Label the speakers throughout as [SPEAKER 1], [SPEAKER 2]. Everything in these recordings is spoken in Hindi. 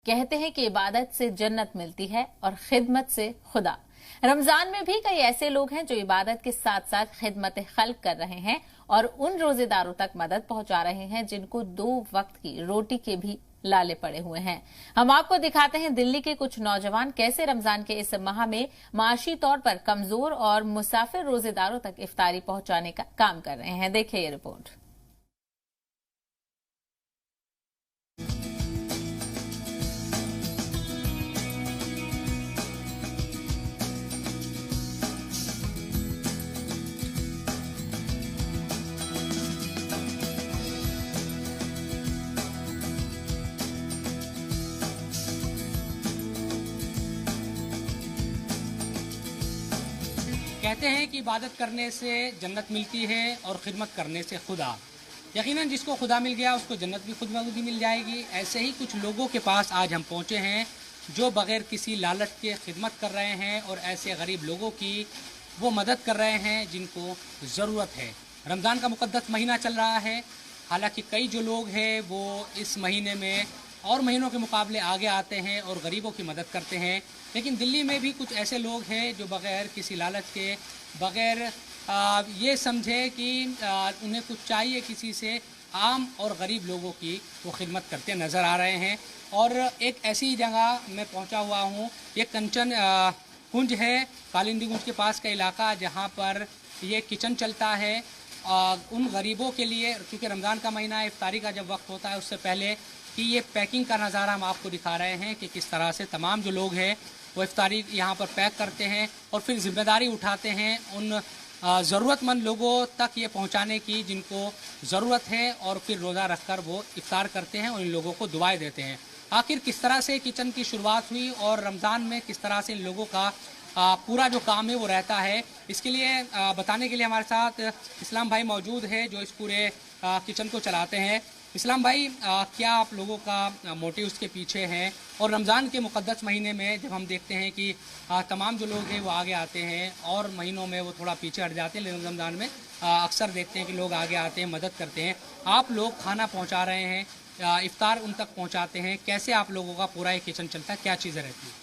[SPEAKER 1] कहते हैं कि इबादत से जन्नत मिलती है और खिदमत से खुदा। रमजान में भी कई ऐसे लोग हैं जो इबादत के साथ साथ खिदमत खल्क कर रहे हैं और उन रोजेदारों तक मदद पहुंचा रहे हैं जिनको 2 वक्त की रोटी के भी लाले पड़े हुए हैं। हम आपको दिखाते हैं दिल्ली के कुछ नौजवान कैसे रमजान के इस माह में माशी तौर पर कमजोर और मुसाफिर रोजेदारों तक इफ्तारी पहुंचाने का काम कर रहे हैं। देखिए ये रिपोर्ट।
[SPEAKER 2] कहते हैं कि इबादत करने से जन्नत मिलती है और खिदमत करने से खुदा। यकीनन जिसको खुदा मिल गया उसको जन्नत भी खुद ब खुद मिल जाएगी। ऐसे ही कुछ लोगों के पास आज हम पहुंचे हैं जो बगैर किसी लालच के खिदमत कर रहे हैं और ऐसे गरीब लोगों की वो मदद कर रहे हैं जिनको ज़रूरत है। रमज़ान का मुक़द्दस महीना चल रहा है। हालांकि कई जो लोग हैं वो इस महीने में और महीनों के मुकाबले आगे आते हैं और गरीबों की मदद करते हैं, लेकिन दिल्ली में भी कुछ ऐसे लोग हैं जो बगैर किसी लालच के, बगैर ये समझे कि उन्हें कुछ चाहिए किसी से, आम और गरीब लोगों की वो खिदमत करते नज़र आ रहे हैं। और एक ऐसी जगह मैं पहुंचा हुआ हूं, ये कंचन कुंज है, कालिंदी कुंज के पास का इलाका, जहां पर ये किचन चलता है उन गरीबों के लिए, क्योंकि रमज़ान का महीना है, इफ्तारी का जब वक्त होता है उससे पहले कि ये पैकिंग का नज़ारा हम आपको दिखा रहे हैं कि किस तरह से तमाम जो लोग हैं वो इफ्तारी यहाँ पर पैक करते हैं और फिर जिम्मेदारी उठाते हैं उन ज़रूरतमंद लोगों तक ये पहुँचाने की जिनको ज़रूरत है, और फिर रोज़ा रखकर वो इफ्तार करते हैं और इन लोगों को दुआएं देते हैं। आखिर किस तरह से किचन की शुरुआत हुई और रमज़ान में किस तरह से इन लोगों का पूरा जो काम है वो रहता है, इसके लिए बताने के लिए हमारे साथ इस्लाम भाई मौजूद है जो इस पूरे किचन को चलाते हैं। इस्लाम भाई, क्या आप लोगों का मोटिव उसके पीछे है, और रमज़ान के मुक़द्दस महीने में जब हम देखते हैं कि तमाम जो लोग हैं वो आगे आते हैं और महीनों में वो थोड़ा पीछे हट जाते हैं, लेकिन रमज़ान में अक्सर देखते हैं कि लोग आगे आते हैं, मदद करते हैं। आप लोग खाना पहुंचा रहे हैं, इफ्तार उन तक पहुंचाते हैं, कैसे आप लोगों का पूरा ये किचन चलता है, क्या चीज़ें रहती हैं?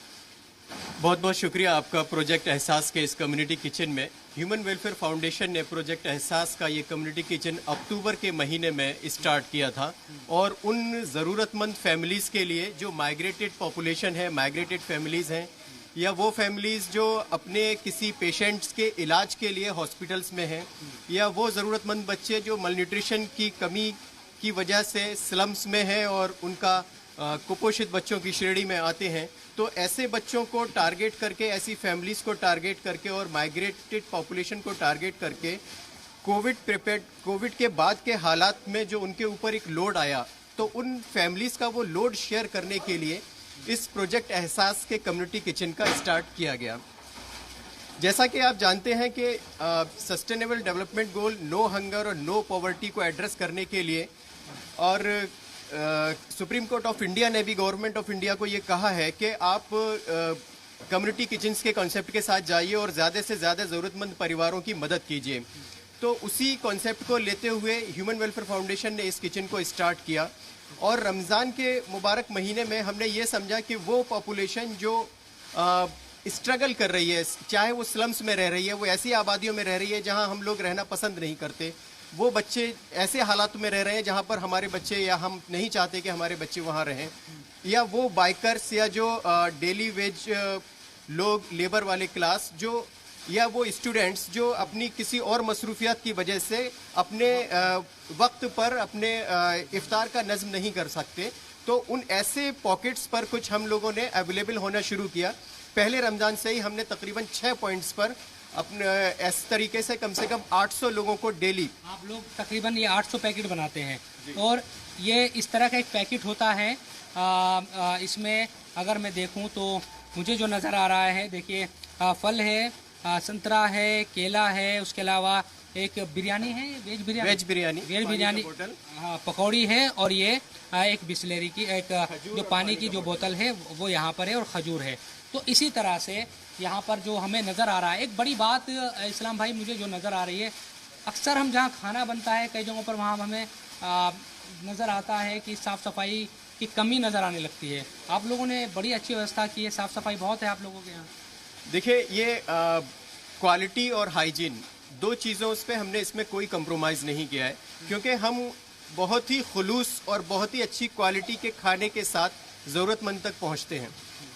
[SPEAKER 3] बहुत बहुत शुक्रिया आपका प्रोजेक्ट एहसास के इस कम्युनिटी किचन में। ह्यूमन वेलफेयर फाउंडेशन ने प्रोजेक्ट एहसास का ये कम्युनिटी किचन अक्टूबर के महीने में स्टार्ट किया था और उन ज़रूरतमंद फैमिलीज़ के लिए जो माइग्रेटेड पॉपुलेशन है, माइग्रेटेड फैमिलीज़ हैं, या वो फैमिलीज़ जो अपने किसी पेशेंट्स के इलाज के लिए हॉस्पिटल्स में हैं, या वो ज़रूरतमंद बच्चे जो मलन्यूट्रिशन की कमी की वजह से स्लम्स में हैं और उनका कुपोषित बच्चों की श्रेणी में आते हैं, तो ऐसे बच्चों को टारगेट करके, ऐसी फैमिलीज़ को टारगेट करके और माइग्रेटेड पॉपुलेशन को टारगेट करके कोविड के बाद के हालात में जो उनके ऊपर एक लोड आया, तो उन फैमिलीज़ का वो लोड शेयर करने के लिए इस प्रोजेक्ट एहसास के कम्युनिटी किचन का स्टार्ट किया गया। जैसा कि आप जानते हैं कि sustainable development goal no hunger और नो पॉवर्टी को एड्रेस करने के लिए, और सुप्रीम कोर्ट ऑफ इंडिया ने भी गवर्नमेंट ऑफ इंडिया को ये कहा है कि आप कम्युनिटी किचन्स के कॉन्सेप्ट के साथ जाइए और ज़्यादा से ज़्यादा ज़रूरतमंद परिवारों की मदद कीजिए। तो उसी कॉन्सेप्ट को लेते हुए ह्यूमन वेलफेयर फाउंडेशन ने इस किचन को स्टार्ट किया, और रमज़ान के मुबारक महीने में हमने ये समझा कि वो पॉपुलेशन जो स्ट्रगल कर रही है, चाहे वो स्लम्स में रह रही है, वो ऐसी आबादियों में रह रही है जहाँ हम लोग रहना पसंद नहीं करते, वो बच्चे ऐसे हालात में रह रहे हैं जहाँ पर हमारे बच्चे, या हम नहीं चाहते कि हमारे बच्चे वहाँ रहें, या वो बाइकर्स या जो डेली वेज लोग, लेबर वाले क्लास जो, या वो स्टूडेंट्स जो अपनी किसी और मसरूफियात की वजह से अपने वक्त पर अपने इफ्तार का नज़्म नहीं कर सकते, तो उन ऐसे पॉकेट्स पर कुछ हम लोगों ने अवेलेबल होना शुरू किया। पहले रमज़ान से ही हमने तकरीबन 6 पॉइंट्स पर अपने इस तरीके से कम 800 लोगों को डेली,
[SPEAKER 2] आप लोग तकरीबन ये 800 पैकेट बनाते हैं, और ये इस तरह का एक पैकेट होता है। इसमें अगर मैं देखूं तो मुझे जो नज़र आ रहा है, देखिए फल है, संतरा है, केला है, उसके अलावा एक बिरयानी है, वेज बिरयानी, हाँ, पकौड़ी है, और ये एक बिस्लेरी की एक जो पानी की जो बोतल है वो यहाँ पर है, और खजूर है। तो इसी तरह से यहाँ पर जो हमें नज़र आ रहा है, एक बड़ी बात इस्लाम भाई मुझे जो नज़र आ रही है, अक्सर हम जहाँ खाना बनता है कई जगहों पर, वहाँ हमें नज़र आता है कि साफ़ सफाई की कमी नज़र आने लगती है। आप लोगों ने बड़ी अच्छी व्यवस्था की है, साफ़ सफाई बहुत है आप लोगों के यहाँ।
[SPEAKER 3] देखिए, ये क्वालिटी और हाइजीन दो चीज़ों पे हमने इसमें कोई कंप्रोमाइज़ नहीं किया है, क्योंकि हम बहुत ही खुलूस और बहुत ही अच्छी क्वालिटी के खाने के साथ ज़रूरतमंद तक पहुंचते हैं।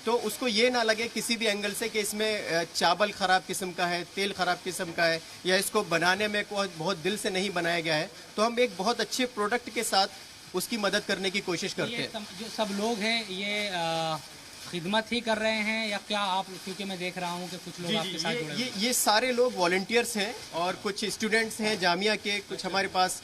[SPEAKER 3] तो उसको ये ना लगे किसी भी एंगल से कि इसमें चावल ख़राब किस्म का है, तेल ख़राब किस्म का है, या इसको बनाने में बहुत दिल से नहीं बनाया गया है। तो हम एक बहुत अच्छे प्रोडक्ट के साथ उसकी मदद करने की कोशिश करते हैं।
[SPEAKER 2] जो सब लोग हैं ये खिदमत ही कर रहे हैं या क्या आप, क्योंकि मैं देख रहा हूँ कि कुछ लोग आपके साथ जुड़े हैं।
[SPEAKER 3] ये सारे लोग वॉलंटियर्स हैं और कुछ स्टूडेंट्स हैं जामिया के, कुछ हमारे पास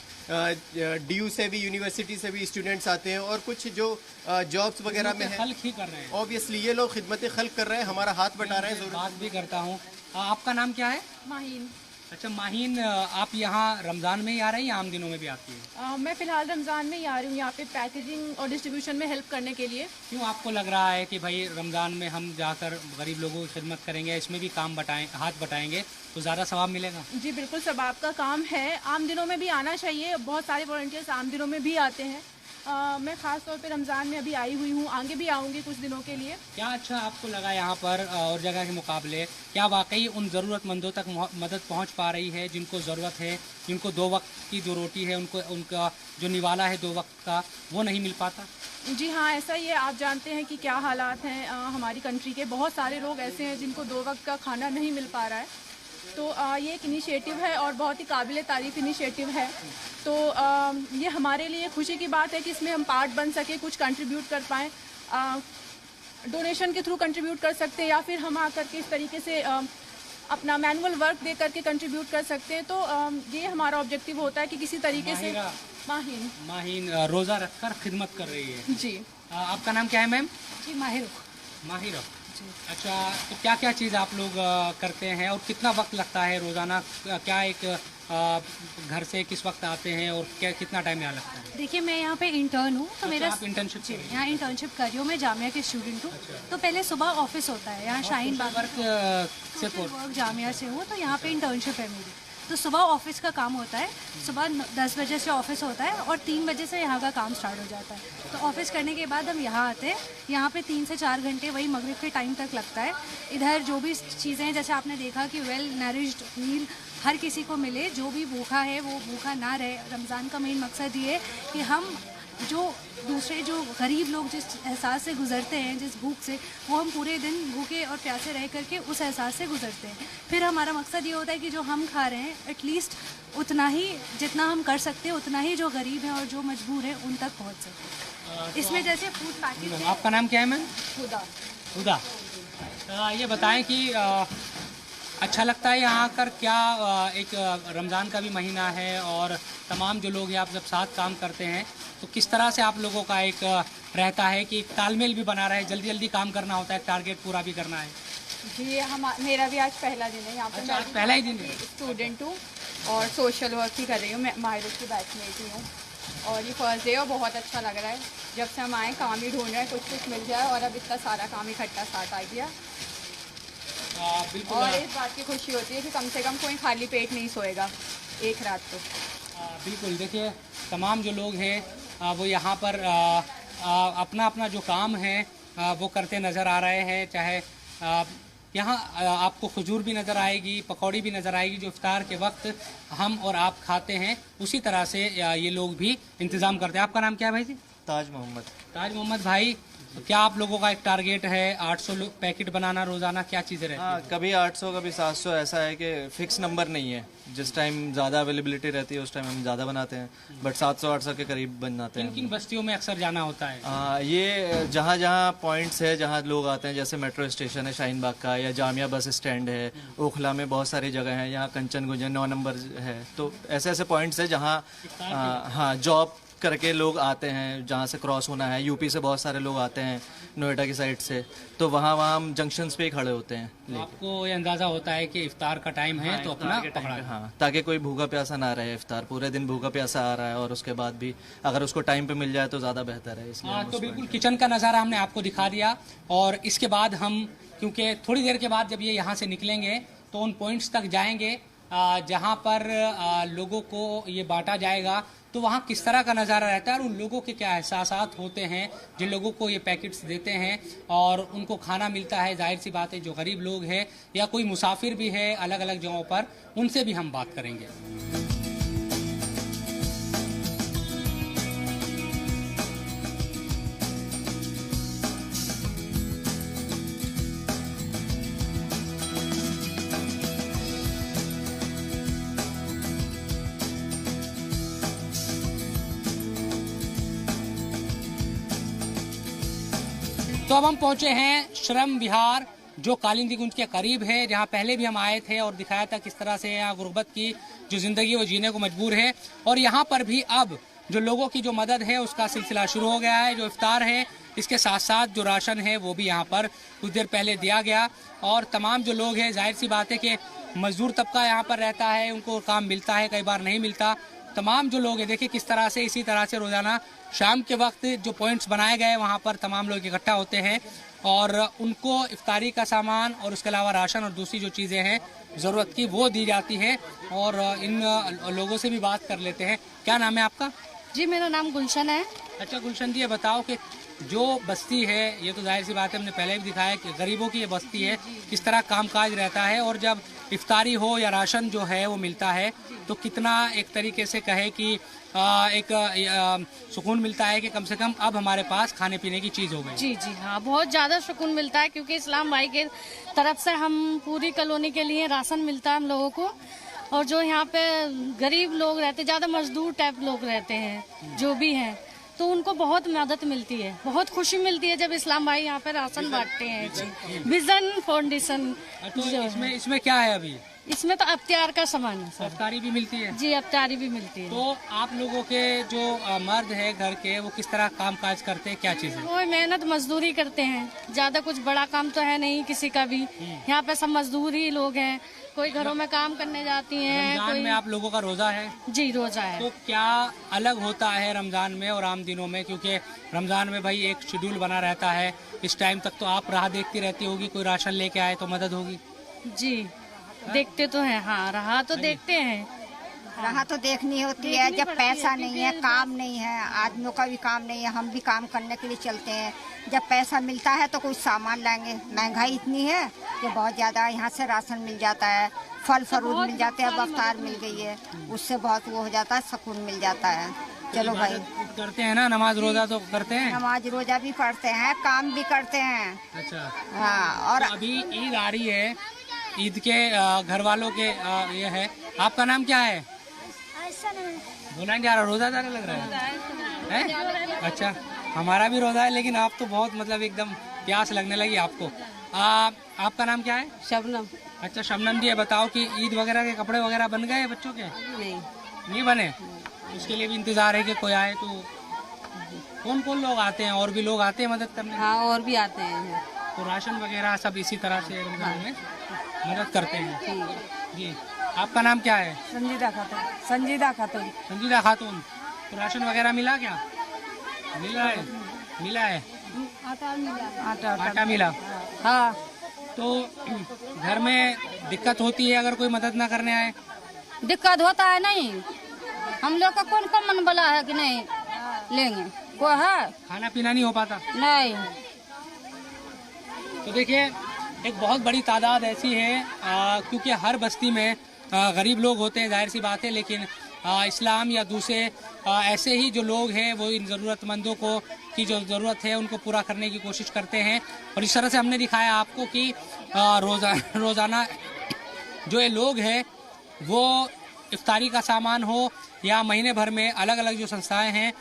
[SPEAKER 3] DU से भी, यूनिवर्सिटी से भी स्टूडेंट्स आते हैं, और कुछ जो जॉब्स वगैरह में हैं।
[SPEAKER 2] खल्क ही कर रहे हैं
[SPEAKER 3] ऑब्वियसली ये लोग खिदमत खल्क कर रहे हैं, हमारा हाथ बटा रहे हैं।
[SPEAKER 2] बात भी करता हूँ। आपका नाम क्या है?
[SPEAKER 4] माहीन।
[SPEAKER 2] अच्छा माहीन, आप यहाँ रमज़ान में ही आ रहे हैं या आम दिनों में भी आती है?
[SPEAKER 4] मैं फ़िलहाल रमज़ान में ही आ रही हूँ यहाँ पे पैकेजिंग और डिस्ट्रीब्यूशन में हेल्प करने के लिए।
[SPEAKER 2] क्यों आपको लग रहा है कि भाई रमज़ान में हम जाकर गरीब लोगों की खिदमत करेंगे, इसमें भी काम हाथ बटाएंगे तो ज़्यादा सवाब मिलेगा?
[SPEAKER 4] जी बिल्कुल, सवाब का काम है, आम दिनों में भी आना चाहिए। बहुत सारे वॉलंटियर्स आम दिनों में भी आते हैं। मैं ख़ास तौर पे रमज़ान में अभी आई हुई हूँ, आगे भी आऊँगी कुछ दिनों के लिए।
[SPEAKER 2] क्या अच्छा आपको लगा यहाँ पर और जगह के मुकाबले? क्या वाकई उन ज़रूरतमंदों तक मदद पहुँच पा रही है जिनको ज़रूरत है, जिनको 2 वक्त की जो रोटी है, उनका जो निवाला है 2 वक्त का, वो नहीं मिल पाता?
[SPEAKER 4] जी हाँ, ऐसा ही है। आप जानते हैं कि क्या हालात हैं हमारी कंट्री के। बहुत सारे लोग ऐसे हैं जिनको 2 वक्त का खाना नहीं मिल पा रहा है। तो ये एक इनिशिएटिव है और बहुत ही काबिल तारीफ़ इनिशिएटिव है। तो ये हमारे लिए खुशी की बात है कि इसमें हम पार्ट बन सके, कुछ कंट्रीब्यूट कर पाएँ। डोनेशन के थ्रू कंट्रीब्यूट कर सकते हैं या फिर हम आकर के इस तरीके से अपना मैनुअल वर्क दे करके कंट्रीब्यूट कर सकते हैं। तो ये हमारा ऑब्जेक्टिव होता है कि किसी तरीके से।
[SPEAKER 2] माहीन रोज़ा रखकर खिदमत कर रही है।
[SPEAKER 4] जी।
[SPEAKER 2] आपका नाम क्या है मैम?
[SPEAKER 4] जी माहिर।
[SPEAKER 2] अच्छा, तो क्या क्या चीज़ आप लोग करते हैं और कितना वक्त लगता है रोज़ाना? क्या एक घर से किस वक्त आते हैं और क्या कितना टाइम यहाँ लगता है?
[SPEAKER 5] देखिए, मैं यहाँ पे इंटर्न हूँ, तो मेरा
[SPEAKER 2] आप इंटर्नशिप कर रही हैं?
[SPEAKER 5] यहाँ इंटर्नशिप कर रही हूँ। मैं जामिया की स्टूडेंट हूँ। तो पहले सुबह ऑफिस होता है यहाँ शाहीन बाग। वर्क जामिया से हूँ, तो यहाँ पे इंटर्नशिप है मेरी। तो सुबह ऑफिस का काम होता है, सुबह 10 बजे से ऑफिस होता है और 3 बजे से यहाँ का काम स्टार्ट हो जाता है। तो ऑफिस करने के बाद हम यहाँ आते हैं। यहाँ पे 3 से 4 घंटे वही मगरिब के टाइम तक लगता है। इधर जो भी चीज़ें हैं, जैसे आपने देखा कि वेल नरिश्ड मील हर किसी को मिले, जो भी भूखा है वो भूखा ना रहे। रमज़ान का मेन मकसद ये है कि हम जो दूसरे जो गरीब लोग जिस एहसास से गुजरते हैं, जिस भूख से, वो हम पूरे दिन भूखे और प्यासे रह करके उस एहसास से गुजरते हैं। फिर हमारा मकसद ये होता है कि जो हम खा रहे हैं एटलीस्ट उतना ही, जितना हम कर सकते हैं उतना ही जो गरीब हैं और जो मजबूर हैं उन तक पहुँच सके। इसमें जैसे फूड पैकेट।
[SPEAKER 2] आपका नाम क्या है मैम? हुदा। ये बताएं कि अच्छा लगता है यहाँ आकर? क्या एक रमज़ान का भी महीना है और तमाम जो लोग हैं आप जब साथ काम करते हैं तो किस तरह से आप लोगों का एक रहता है कि तालमेल भी बना रहे, जल्दी जल्दी काम करना होता है, टारगेट पूरा भी करना है?
[SPEAKER 4] जी, मेरा भी आज पहला दिन है यहाँ पे।
[SPEAKER 2] अच्छा, आज पहला ही दिन है?
[SPEAKER 4] स्टूडेंट हूँ और सोशल वर्क ही कर रही हूँ। मैं माहिर की बैचमेट ही हूँ और ये फर्स्ट डे और बहुत अच्छा लग रहा है। जब से हम आए काम ही ढूंढ रहे हैं, कुछ मिल जाए, और अब इतना सारा काम इकट्ठा साथ आ गया।
[SPEAKER 2] बिल्कुल।
[SPEAKER 4] और इस बात की खुशी होती है कि कम से कम कोई खाली पेट नहीं सोएगा एक रात तो।
[SPEAKER 2] बिल्कुल, देखिए तमाम जो लोग हैं वो यहाँ पर अपना अपना जो काम है वो करते नज़र आ रहे हैं। चाहे यहाँ आपको खजूर भी नज़र आएगी, पकौड़ी भी नज़र आएगी, जो इफ्तार के वक्त हम और आप खाते हैं, उसी तरह से ये लोग भी इंतज़ाम करते हैं। आपका नाम क्या है भाई जी?
[SPEAKER 6] ताज मोहम्मद।
[SPEAKER 2] ताज मोहम्मद भाई, क्या आप लोगों का एक टारगेट है 800 पैकेट बनाना रोज़ाना? क्या चीज़ें रहती हैं?
[SPEAKER 6] हाँ, कभी 800 कभी 700, ऐसा है कि फिक्स नंबर नहीं है। जिस टाइम ज़्यादा अवेलेबिलिटी रहती है उस टाइम हम ज़्यादा बनाते हैं, बट 700-800 के करीब बनाते हैं।
[SPEAKER 2] किन बस्तियों में अक्सर जाना होता है?
[SPEAKER 6] ये जहाँ जहाँ पॉइंट्स है, जहाँ लोग आते हैं, जैसे मेट्रो स्टेशन है शाहीन बाग का, या जामिया बस स्टैंड है, ओखला में बहुत सारी जगह हैं, यहाँ कंचन गुंजन 9 नंबर है। तो ऐसे ऐसे पॉइंट्स है जहाँ हाँ जॉब करके लोग आते हैं, जहाँ से क्रॉस होना है। यूपी से बहुत सारे लोग आते हैं, नोएडा की साइड से, तो वहाँ हम जंक्शंस पे ही खड़े होते हैं।
[SPEAKER 2] आपको ये अंदाज़ा होता है कि इफ्तार का टाइम है, तो अपना पकड़ा।
[SPEAKER 6] हाँ, ताकि कोई भूखा प्यासा ना रहे। इफ्तार पूरे दिन भूखा प्यासा आ रहा है और उसके बाद भी अगर उसको टाइम पे मिल जाए तो ज़्यादा बेहतर है। इसलिए
[SPEAKER 2] तो बिल्कुल किचन का नज़ारा हमने आपको दिखा दिया। और इसके बाद हम, क्योंकि थोड़ी देर के बाद जब ये यहाँ से निकलेंगे तो उन पॉइंट्स तक जाएंगे जहाँ पर लोगों को ये बांटा जाएगा तो वहाँ किस तरह का नज़ारा रहता है और उन लोगों के क्या एहसासात होते हैं जिन लोगों को ये पैकेट्स देते हैं और उनको खाना मिलता है। जाहिर सी बात है जो गरीब लोग हैं या कोई मुसाफिर भी है अलग अलग जगहों पर, उनसे भी हम बात करेंगे। तो अब हम पहुंचे हैं श्रम विहार जो कालिंदी गुंज के करीब है, जहां पहले भी हम आए थे और दिखाया था किस तरह से यहाँ गुर्बत की जो जिंदगी वो जीने को मजबूर है। और यहाँ पर भी अब जो लोगों की जो मदद है उसका सिलसिला शुरू हो गया है। जो इफ्तार है इसके साथ साथ जो राशन है वो भी यहाँ पर कुछ देर पहले दिया गया। और तमाम जो लोग हैं, जाहिर सी बात है कि मजदूर तबका यहाँ पर रहता है, उनको काम मिलता है, कई बार नहीं मिलता। तमाम जो लोग हैं देखिए किस तरह से इसी तरह से रोजाना शाम के वक्त जो पॉइंट्स बनाए गए वहाँ पर तमाम लोग इकट्ठा होते हैं और उनको इफ्तारी का सामान और उसके अलावा राशन और दूसरी जो चीज़ें हैं ज़रूरत की वो दी जाती है। और इन लोगों से भी बात कर लेते हैं। क्या नाम है आपका?
[SPEAKER 5] जी मेरा नाम गुलशन है।
[SPEAKER 2] अच्छा गुलशन जी, ये बताओ कि जो बस्ती है ये तो जाहिर सी बात है हमने पहले भी दिखाया कि गरीबों की ये बस्ती है, किस तरह कामकाज रहता है और जब इफ्तारी हो या राशन जो है वो मिलता है तो कितना एक तरीके से कहे कि एक सुकून मिलता है कि कम से कम अब हमारे पास खाने पीने की चीज़ हो गई।
[SPEAKER 5] जी जी हाँ, बहुत ज़्यादा सुकून मिलता है क्योंकि इस्लाम भाई के तरफ से हम पूरी कॉलोनी के लिए राशन मिलता है हम लोगों को। और जो यहाँ पे गरीब लोग रहते, ज़्यादा मजदूर टाइप लोग रहते हैं जो भी हैं, तो उनको बहुत मदद मिलती है, बहुत खुशी मिलती है जब इस्लाम भाई यहाँ पे राशन बांटते हैं। विजन फाउंडेशन
[SPEAKER 2] तो इसमें क्या है अभी?
[SPEAKER 5] इसमें तो अफ्तार का सामान है सर।
[SPEAKER 2] अफ्तारी भी मिलती है?
[SPEAKER 5] जी अफ्तारी भी मिलती है।
[SPEAKER 2] तो आप लोगों के जो मर्द है घर के वो किस तरह काम काज करते हैं, क्या चीज़ है?
[SPEAKER 5] वो मेहनत मजदूरी करते हैं, ज्यादा कुछ बड़ा काम तो है नहीं किसी का भी। यहाँ पे सब मजदूर ही लोग हैं, कोई घरों में काम करने जाती हैं।
[SPEAKER 2] रमजान में आप लोगों का रोजा है?
[SPEAKER 5] जी रोजा है।
[SPEAKER 2] तो क्या अलग होता है रमजान में और आम दिनों में? क्योंकि रमजान में भाई एक शेड्यूल बना रहता है, इस टाइम तक तो आप राह देखती रहती होगी, कोई राशन लेके आए तो मदद होगी।
[SPEAKER 5] जी देखते तो हैं, हाँ रहा तो देखते हैं।
[SPEAKER 7] रहा तो देखनी होती है जब पैसा नहीं है, काम नहीं है, आदमियों का भी काम नहीं है, हम भी काम करने के लिए चलते हैं। जब पैसा मिलता है तो कुछ सामान लाएंगे। महंगाई इतनी है कि बहुत ज़्यादा, यहाँ से राशन मिल जाता है, फल फ्रूट मिल जाते हैं, अब अफ्तार मिल गई है, उससे बहुत वो हो जाता है, सुकून मिल जाता है। चलो भाई
[SPEAKER 2] करते हैं ना, नमाज रोजा तो करते हैं?
[SPEAKER 7] नमाज रोजा भी पढ़ते हैं, काम भी करते हैं।
[SPEAKER 2] अच्छा
[SPEAKER 7] हाँ। और
[SPEAKER 2] तो अभी ईद आ रही है, ईद के घर वालों के ये है। आपका नाम क्या है? बोला नहीं जा रहा, रोजादार लग रहा है? अच्छा हमारा भी रोजा है, लेकिन आप तो बहुत मतलब एकदम प्यास लगने लगी आपको। आपका नाम क्या है?
[SPEAKER 8] शबनम।
[SPEAKER 2] अच्छा शबनम जी, ये बताओ कि ईद वगैरह के कपड़े वगैरह बन गए बच्चों के? नहीं बने? उसके लिए भी इंतजार है कि कोई आए। तो कौन कौन लोग आते हैं? और भी लोग आते हैं मदद करने?
[SPEAKER 8] हाँ और भी आते हैं।
[SPEAKER 2] तो राशन वगैरह सब इसी तरह से रमजान में मदद करते हैं। जी आपका नाम क्या है?
[SPEAKER 8] संजीदा खातून। संजीदा खातून।
[SPEAKER 2] संजीदा खातून। तो राशन वगैरह मिला क्या? मिला है? मिला है?
[SPEAKER 8] आटा मिला।
[SPEAKER 2] आटा मिला।
[SPEAKER 8] हाँ।
[SPEAKER 2] तो घर में दिक्कत होती है अगर कोई मदद ना करने आए?
[SPEAKER 8] दिक्कत होता है नहीं, हम लोग का कौन कौन मन बला है कि नहीं लेंगे, कोई है?
[SPEAKER 2] खाना पीना नहीं हो पाता?
[SPEAKER 8] नहीं।
[SPEAKER 2] तो देखिए एक बहुत बड़ी तादाद ऐसी है क्योंकि हर बस्ती में गरीब लोग होते हैं, जाहिर सी बात है, लेकिन इस्लाम या दूसरे ऐसे ही जो लोग हैं वो इन ज़रूरतमंदों को की जो ज़रूरत है उनको पूरा करने की कोशिश करते हैं। और इस तरह से हमने दिखाया आपको कि रोज़ाना जो ये लोग हैं वो इफ्तारी का सामान हो या महीने भर में अलग अलग जो संस्थाएं हैं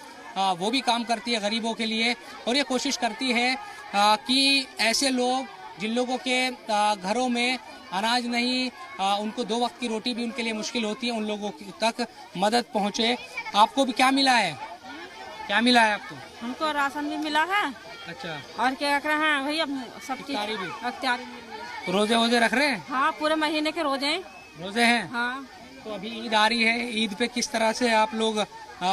[SPEAKER 2] वो भी काम करती है गरीबों के लिए। और ये कोशिश करती है कि ऐसे लोग जिन लोगों के घरों में अनाज नहीं, उनको 2 वक्त की रोटी भी उनके लिए मुश्किल होती है, उन लोगों तक मदद पहुंचे। आपको भी क्या मिला है? क्या मिला है आपको?
[SPEAKER 8] हमको राशन भी मिला है।
[SPEAKER 2] अच्छा।
[SPEAKER 8] और क्या रख रहे हैं भैया? सब चीज
[SPEAKER 2] इफ्तारी भी?
[SPEAKER 8] इफ्तारी।
[SPEAKER 2] तो रोजे वोजे रख रहे हैं?
[SPEAKER 8] हाँ पूरे महीने के रोजे
[SPEAKER 2] हैं।
[SPEAKER 8] हाँ।
[SPEAKER 2] तो अभी ईद आ रही है, ईद पे किस तरह से आप लोग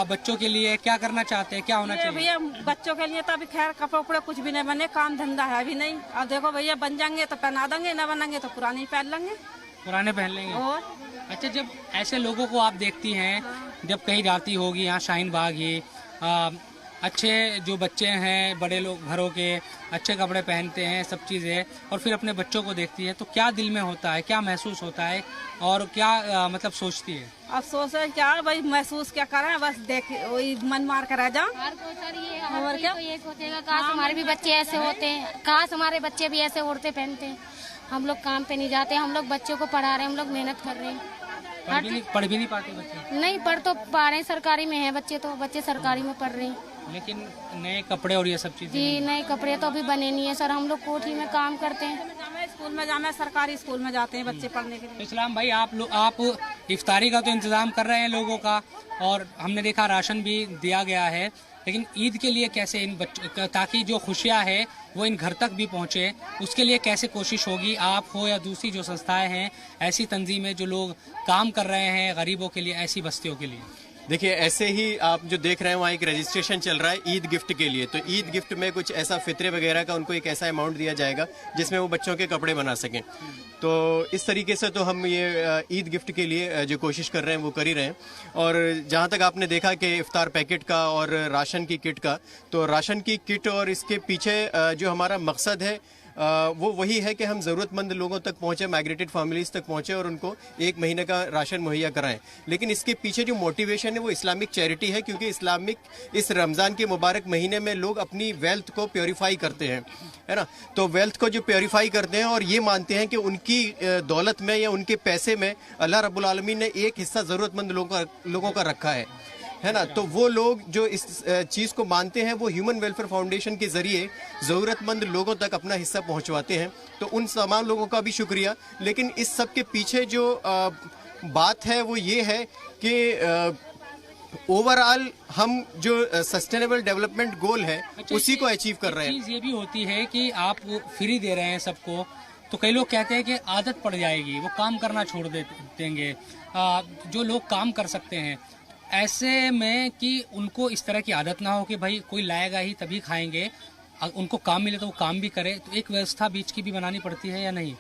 [SPEAKER 2] बच्चों के लिए क्या करना चाहते हैं, क्या होना चाहिए?
[SPEAKER 8] भैया बच्चों के लिए तो अभी खैर कपड़े उपड़े कुछ भी नहीं बने, काम धंधा है अभी नहीं। अब देखो भैया बन जाएंगे तो पहना देंगे, न बनेंगे तो पुराने ही पहन लेंगे।
[SPEAKER 2] पुराने पहन लेंगे।
[SPEAKER 8] और
[SPEAKER 2] अच्छा, जब ऐसे लोगों को आप देखती हैं, जब कहीं जाती होगी यहाँ शाहीन बाग ही, अच्छे जो बच्चे हैं, बड़े लोग घरों के अच्छे कपड़े पहनते हैं, सब चीज़ें, और फिर अपने बच्चों को देखती है तो क्या दिल में होता है, क्या महसूस होता है और क्या मतलब सोचती है?
[SPEAKER 9] अब सोच क्या भाई, महसूस क्या करें, बस देख वही मन मार कर रह जाओ।
[SPEAKER 10] और क्या ये सोचेगा काश हमारे भी बच्चे ऐसे होते हैं, काश हमारे बच्चे भी ऐसे औरतें पहनते हैं। हम लोग काम पे नहीं जाते, हम लोग बच्चों को पढ़ा रहे हैं, हम लोग मेहनत कर रहे हैं।
[SPEAKER 2] पढ़ भी नहीं पाते बच्चे?
[SPEAKER 10] नहीं, पढ़ तो पा रहे हैं, सरकारी में है बच्चे, तो बच्चे सरकारी में पढ़ रहे हैं।
[SPEAKER 2] लेकिन नए कपड़े और ये सब चीजें?
[SPEAKER 10] जी, नए कपड़े तो अभी बने नहीं है सर, हम लोग कोठी में काम करते हैं।
[SPEAKER 9] स्कूल में जाना, सरकारी स्कूल में जाते हैं बच्चे पढ़ने के लिए।
[SPEAKER 2] इस्लाम भाई, आप इफ्तारी का तो इंतजाम कर रहे हैं लोगों का, और हमने देखा राशन भी दिया गया है, लेकिन ईद के लिए कैसे इन बच्चों, ताकि जो खुशियाँ है वो इन घर तक भी पहुँचे, उसके लिए कैसे कोशिश होगी? आप हो या दूसरी जो संस्थाएं हैं, ऐसी तंजीमें जो लोग काम कर रहे हैं गरीबों के लिए, ऐसी बस्तियों के लिए?
[SPEAKER 3] देखिए, ऐसे ही आप जो देख रहे हैं वहाँ एक रजिस्ट्रेशन चल रहा है ईद गिफ्ट के लिए। तो ईद गिफ्ट में कुछ ऐसा फितरे वगैरह का उनको एक ऐसा अमाउंट दिया जाएगा जिसमें वो बच्चों के कपड़े बना सकें। तो इस तरीके से तो हम ये ईद गिफ्ट के लिए जो कोशिश कर रहे हैं वो कर ही रहे हैं। और जहाँ तक आपने देखा कि इफ्तार पैकेट का और राशन की किट का, तो राशन की किट और इसके पीछे जो हमारा मकसद है वो वही है कि हम ज़रूरतमंद लोगों तक पहुँचे, माइग्रेटेड फैमिलीज़ तक पहुँचे और उनको 1 महीने का राशन मुहैया कराएं। लेकिन इसके पीछे जो मोटिवेशन है वो इस्लामिक चैरिटी है, क्योंकि इस्लामिक इस रमज़ान के मुबारक महीने में लोग अपनी वेल्थ को प्योरीफाई करते हैं, है ना। तो वेल्थ को जो प्योरीफाई करते हैं और ये मानते हैं कि उनकी दौलत में या उनके पैसे में अल्लाह रब्बुल आलमीन ने एक हिस्सा ज़रूरतमंद लोगों का रखा है ना। तो वो लोग जो इस चीज़ को मानते हैं वो ह्यूमन वेलफेयर फाउंडेशन के ज़रिए ज़रूरतमंद लोगों तक अपना हिस्सा पहुंचवाते हैं। तो उन तमाम लोगों का भी शुक्रिया। लेकिन इस सब के पीछे जो बात है वो ये है कि ओवरऑल हम जो सस्टेनेबल डेवलपमेंट गोल है उसी को अचीव कर रहे हैं।
[SPEAKER 2] चीज़ ये भी होती है कि आप फ्री दे रहे हैं सबको, तो कई लोग कहते हैं कि आदत पड़ जाएगी, वो काम करना छोड़ देंगे। जो लोग काम कर सकते हैं, ऐसे में कि उनको इस तरह की आदत ना हो कि भाई कोई लाएगा ही तभी खाएंगे, उनको काम मिले तो वो काम भी करे, तो एक व्यवस्था बीच की भी बनानी पड़ती है या नहीं?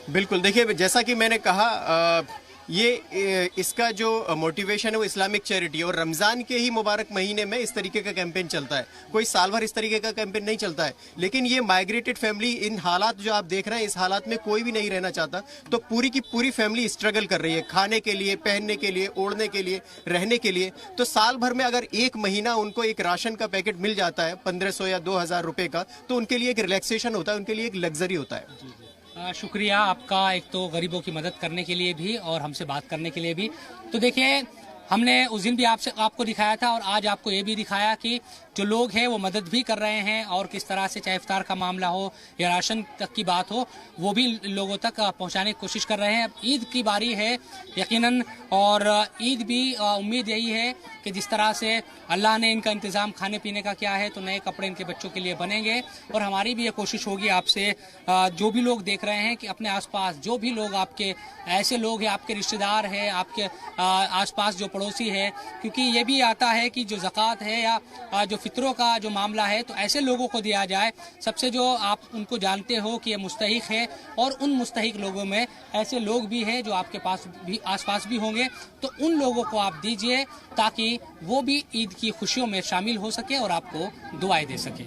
[SPEAKER 3] बिल्कुल, देखिए जैसा कि मैंने कहा, ये इसका जो मोटिवेशन है वो इस्लामिक चैरिटी है। और रमज़ान के ही मुबारक महीने में इस तरीके का कैंपेन चलता है, कोई साल भर इस तरीके का कैंपेन नहीं चलता है। लेकिन ये माइग्रेटेड फैमिली, इन हालात जो आप देख रहे हैं, इस हालात में कोई भी नहीं रहना चाहता। तो पूरी की पूरी फैमिली स्ट्रगल कर रही है खाने के लिए, पहनने के लिए, ओढ़ने के लिए, रहने के लिए। तो साल भर में अगर 1 महीना उनको एक राशन का पैकेट मिल जाता है 1500 या 2000 रुपये का, तो उनके लिए एक रिलैक्सेशन होता है, उनके लिए एक लग्जरी होता है।
[SPEAKER 2] शुक्रिया आपका, एक तो गरीबों की मदद करने के लिए भी और हमसे बात करने के लिए भी। तो देखिए, हमने उस दिन भी आपको दिखाया था और आज आपको ये भी दिखाया कि जो लोग हैं वो मदद भी कर रहे हैं, और किस तरह से चाहे इफ्तार का मामला हो या राशन तक की बात हो, वो भी लोगों तक पहुंचाने की कोशिश कर रहे हैं। अब ईद की बारी है यकीनन, और ईद भी उम्मीद यही है कि जिस तरह से अल्लाह ने इनका इंतज़ाम खाने पीने का किया है, तो नए कपड़े इनके बच्चों के लिए बनेंगे। और हमारी भी ये कोशिश होगी आपसे, जो भी लोग देख रहे हैं, कि अपने आसपास जो भी लोग आपके ऐसे लोग हैं, आपके रिश्तेदार हैं, आपके आसपास जो पड़ोसी है, क्योंकि ये भी आता है कि जो ज़कात है या जो फितरों का जो मामला है, तो ऐसे लोगों को दिया जाए सबसे जो आप उनको जानते हो कि ये मुस्तहिक है, और उन मुस्तहिक लोगों में ऐसे लोग भी हैं जो आपके पास भी आसपास भी होंगे, तो उन लोगों को आप दीजिए ताकि वो भी ईद की खुशियों में शामिल हो सके और आपको दुआएं दे सके।